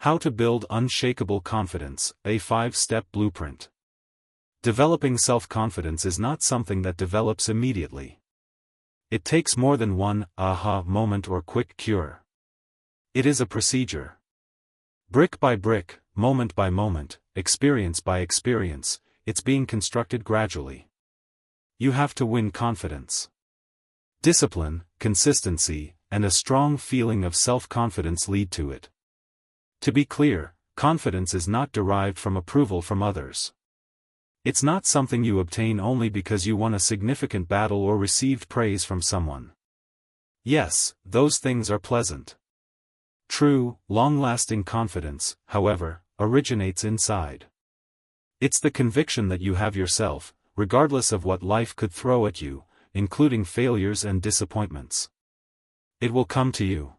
How to build unshakable confidence, a 5-step blueprint. Developing self-confidence is not something that develops immediately. It takes more than one aha moment or quick cure. It is a procedure. Brick by brick, moment by moment, experience by experience, it's being constructed gradually. You have to win confidence. Discipline, consistency, and a strong feeling of self-confidence lead to it. To be clear, confidence is not derived from approval from others. It's not something you obtain only because you won a significant battle or received praise from someone. Yes, those things are pleasant. True, long-lasting confidence, however, originates inside. It's the conviction that you have yourself, regardless of what life could throw at you, including failures and disappointments. It will come to you.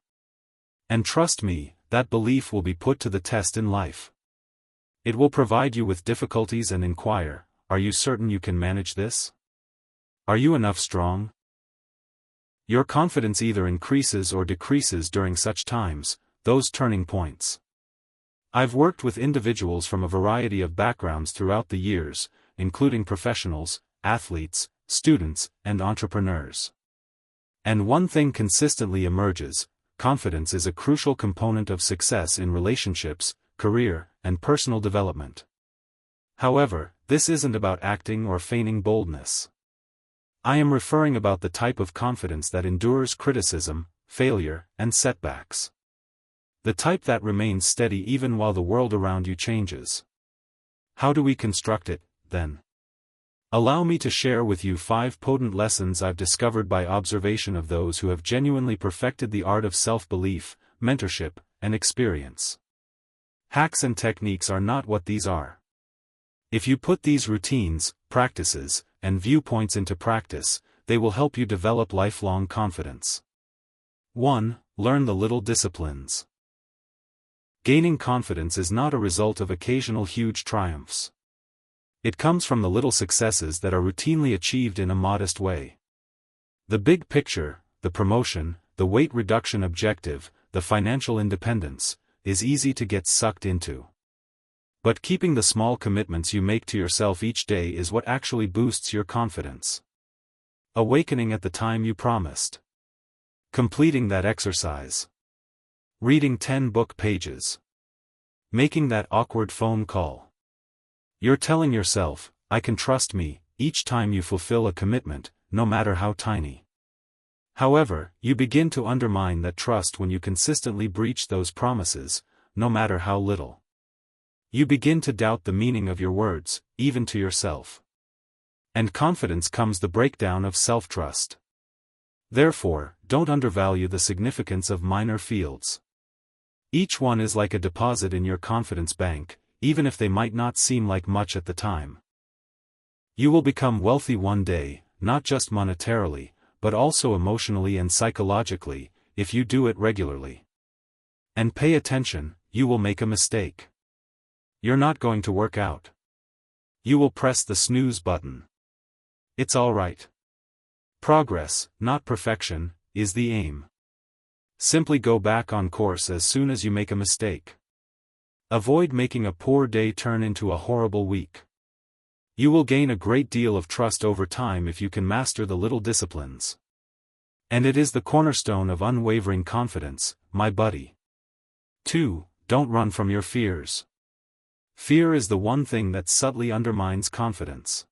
And trust me, that belief will be put to the test in life. It will provide you with difficulties and inquire, are you certain you can manage this? Are you enough strong? Your confidence either increases or decreases during such times, those turning points. I've worked with individuals from a variety of backgrounds throughout the years, including professionals, athletes, students, and entrepreneurs. And one thing consistently emerges: confidence is a crucial component of success in relationships, career, and personal development. However, this isn't about acting or feigning boldness. I am referring about the type of confidence that endures criticism, failure, and setbacks. The type that remains steady even while the world around you changes. How do we construct it, then? Allow me to share with you 5 potent lessons I've discovered by observation of those who have genuinely perfected the art of self-belief, mentorship, and experience. Hacks and techniques are not what these are. If you put these routines, practices, and viewpoints into practice, they will help you develop lifelong confidence. 1. Learn the little disciplines. Gaining confidence is not a result of occasional huge triumphs. It comes from the little successes that are routinely achieved in a modest way. The big picture, the promotion, the weight reduction objective, the financial independence, is easy to get sucked into. But keeping the small commitments you make to yourself each day is what actually boosts your confidence. Awakening at the time you promised. Completing that exercise. Reading 10 book pages. Making that awkward phone call. You're telling yourself, I can trust me, each time you fulfill a commitment, no matter how tiny. However, you begin to undermine that trust when you consistently breach those promises, no matter how little. You begin to doubt the meaning of your words, even to yourself. And confidence comes the breakdown of self-trust. Therefore, don't undervalue the significance of minor fields. Each one is like a deposit in your confidence bank, even if they might not seem like much at the time. You will become wealthy one day, not just monetarily, but also emotionally and psychologically, if you do it regularly. And pay attention, you will make a mistake. You're not going to work out. You will press the snooze button. It's all right. Progress, not perfection, is the aim. Simply go back on course as soon as you make a mistake. Avoid making a poor day turn into a horrible week. You will gain a great deal of trust over time if you can master the little disciplines. And it is the cornerstone of unwavering confidence, my buddy. 2. Don't run from your fears. Fear is the one thing that subtly undermines confidence.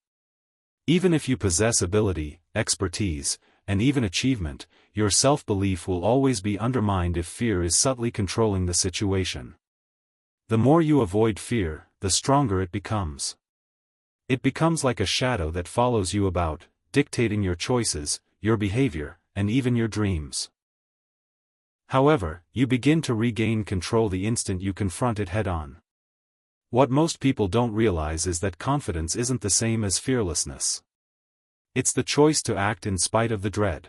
Even if you possess ability, expertise, and even achievement, your self-belief will always be undermined if fear is subtly controlling the situation. The more you avoid fear, the stronger it becomes. It becomes like a shadow that follows you about, dictating your choices, your behavior, and even your dreams. However, you begin to regain control the instant you confront it head-on. What most people don't realize is that confidence isn't the same as fearlessness. It's the choice to act in spite of the dread.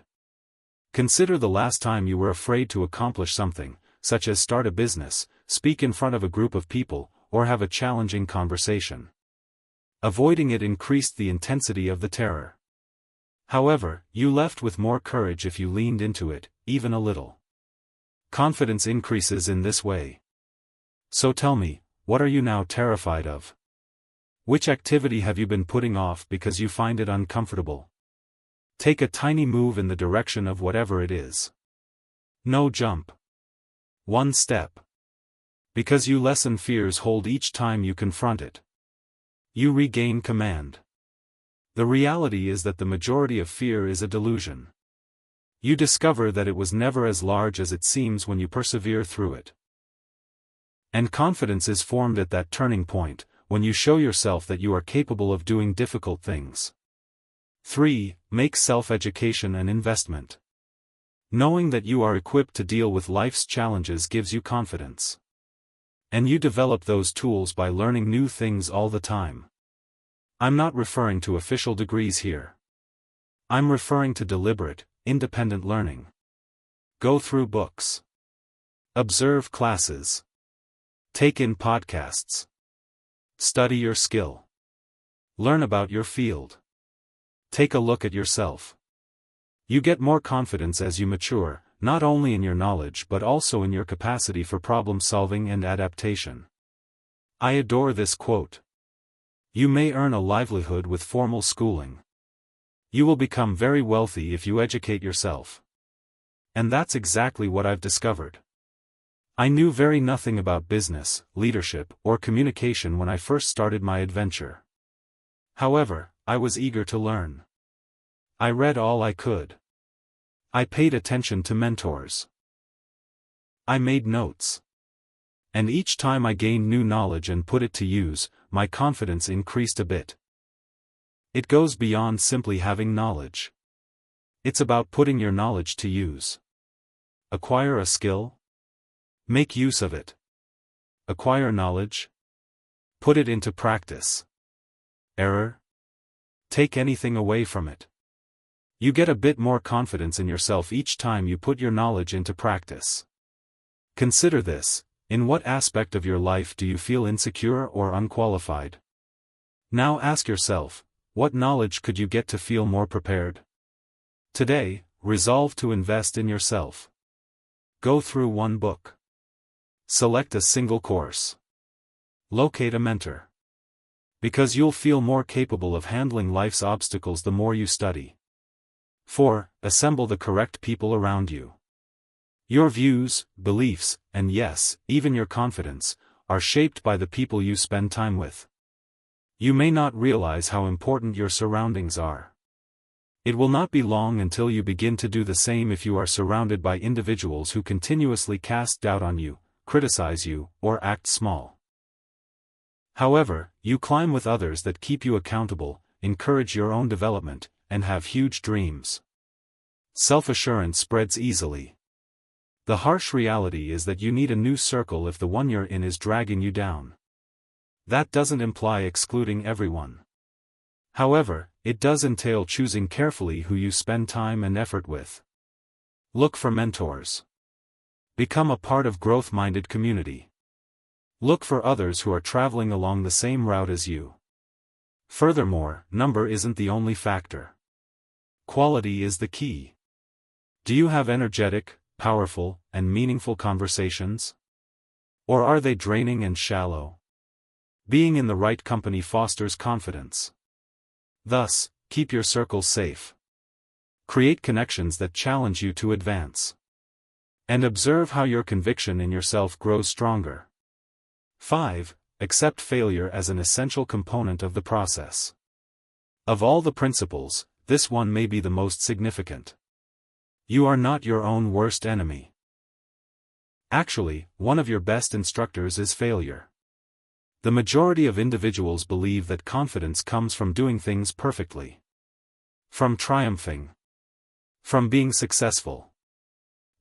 Consider the last time you were afraid to accomplish something, such as start a business, speak in front of a group of people, or have a challenging conversation. Avoiding it increased the intensity of the terror. However, you left with more courage if you leaned into it, even a little. Confidence increases in this way. So tell me, what are you now terrified of? Which activity have you been putting off because you find it uncomfortable? Take a tiny move in the direction of whatever it is. No jump. One step. Because you lessen fear's hold each time you confront it. You regain command. The reality is that the majority of fear is a delusion. You discover that it was never as large as it seems when you persevere through it. And confidence is formed at that turning point, when you show yourself that you are capable of doing difficult things. 3. Make self-education an investment. Knowing that you are equipped to deal with life's challenges gives you confidence. And you develop those tools by learning new things all the time. I'm not referring to official degrees here. I'm referring to deliberate, independent learning. Go through books. Observe classes. Take in podcasts. Study your skill. Learn about your field. Take a look at yourself. You get more confidence as you mature, not only in your knowledge but also in your capacity for problem solving and adaptation. I adore this quote. You may earn a livelihood with formal schooling. You will become very wealthy if you educate yourself. And that's exactly what I've discovered. I knew very nothing about business, leadership, or communication when I first started my adventure. However, I was eager to learn. I read all I could. I paid attention to mentors. I made notes. And each time I gained new knowledge and put it to use, my confidence increased a bit. It goes beyond simply having knowledge. It's about putting your knowledge to use. Acquire a skill? Make use of it. Acquire knowledge? Put it into practice. Error? Take anything away from it. You get a bit more confidence in yourself each time you put your knowledge into practice. Consider this: in what aspect of your life do you feel insecure or unqualified? Now ask yourself, what knowledge could you get to feel more prepared? Today, resolve to invest in yourself. Go through one book. Select a single course. Locate a mentor. Because you'll feel more capable of handling life's obstacles the more you study. 4. Assemble the correct people around you. Your views, beliefs, and yes, even your confidence, are shaped by the people you spend time with. You may not realize how important your surroundings are. It will not be long until you begin to do the same if you are surrounded by individuals who continuously cast doubt on you, criticize you, or act small. However, you climb with others that keep you accountable, encourage your own development, and have huge dreams. Self-assurance spreads easily. The harsh reality is that you need a new circle if the one you're in is dragging you down. That doesn't imply excluding everyone. However, it does entail choosing carefully who you spend time and effort with. Look for mentors. Become a part of growth-minded community. Look for others who are traveling along the same route as you. Furthermore, number isn't the only factor. Quality is the key. Do you have energetic, powerful, and meaningful conversations? Or are they draining and shallow? Being in the right company fosters confidence. Thus, keep your circle safe. Create connections that challenge you to advance. And observe how your conviction in yourself grows stronger. 5. Accept failure as an essential component of the process. Of all the principles, this one may be the most significant. You are not your own worst enemy. Actually, one of your best instructors is failure. The majority of individuals believe that confidence comes from doing things perfectly. From triumphing. From being successful.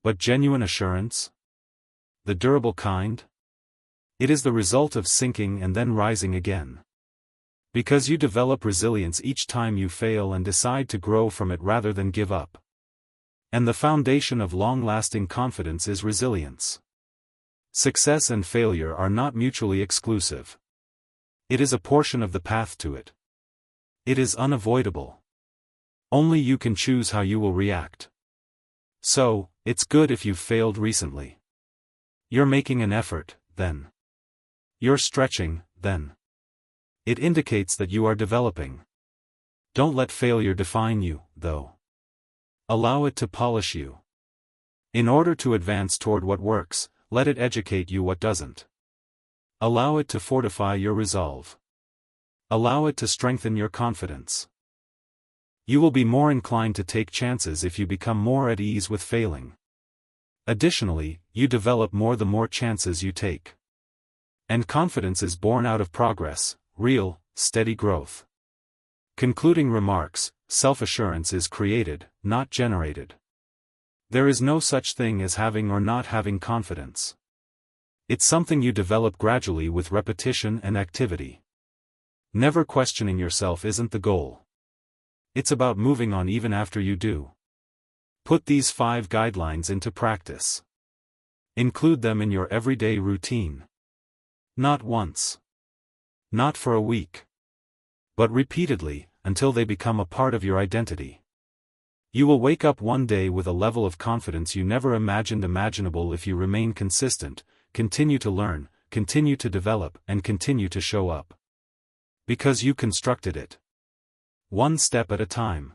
But genuine assurance? The durable kind? It is the result of sinking and then rising again. Because you develop resilience each time you fail and decide to grow from it rather than give up. And the foundation of long-lasting confidence is resilience. Success and failure are not mutually exclusive. It is a portion of the path to it. It is unavoidable. Only you can choose how you will react. So, it's good if you've failed recently. You're making an effort, then. You're stretching, then. It indicates that you are developing. Don't let failure define you, though. Allow it to polish you. In order to advance toward what works, let it educate you what doesn't. Allow it to fortify your resolve. Allow it to strengthen your confidence. You will be more inclined to take chances if you become more at ease with failing. Additionally, you develop more the more chances you take. And confidence is born out of progress, real, steady growth. Concluding remarks: self-assurance is created, not generated. There is no such thing as having or not having confidence. It's something you develop gradually with repetition and activity. Never questioning yourself isn't the goal. It's about moving on even after you do. Put these 5 guidelines into practice. Include them in your everyday routine. Not once. Not for a week. But repeatedly, until they become a part of your identity. You will wake up one day with a level of confidence you never imagined imaginable if you remain consistent, continue to learn, continue to develop, and continue to show up. Because you constructed it. One step at a time.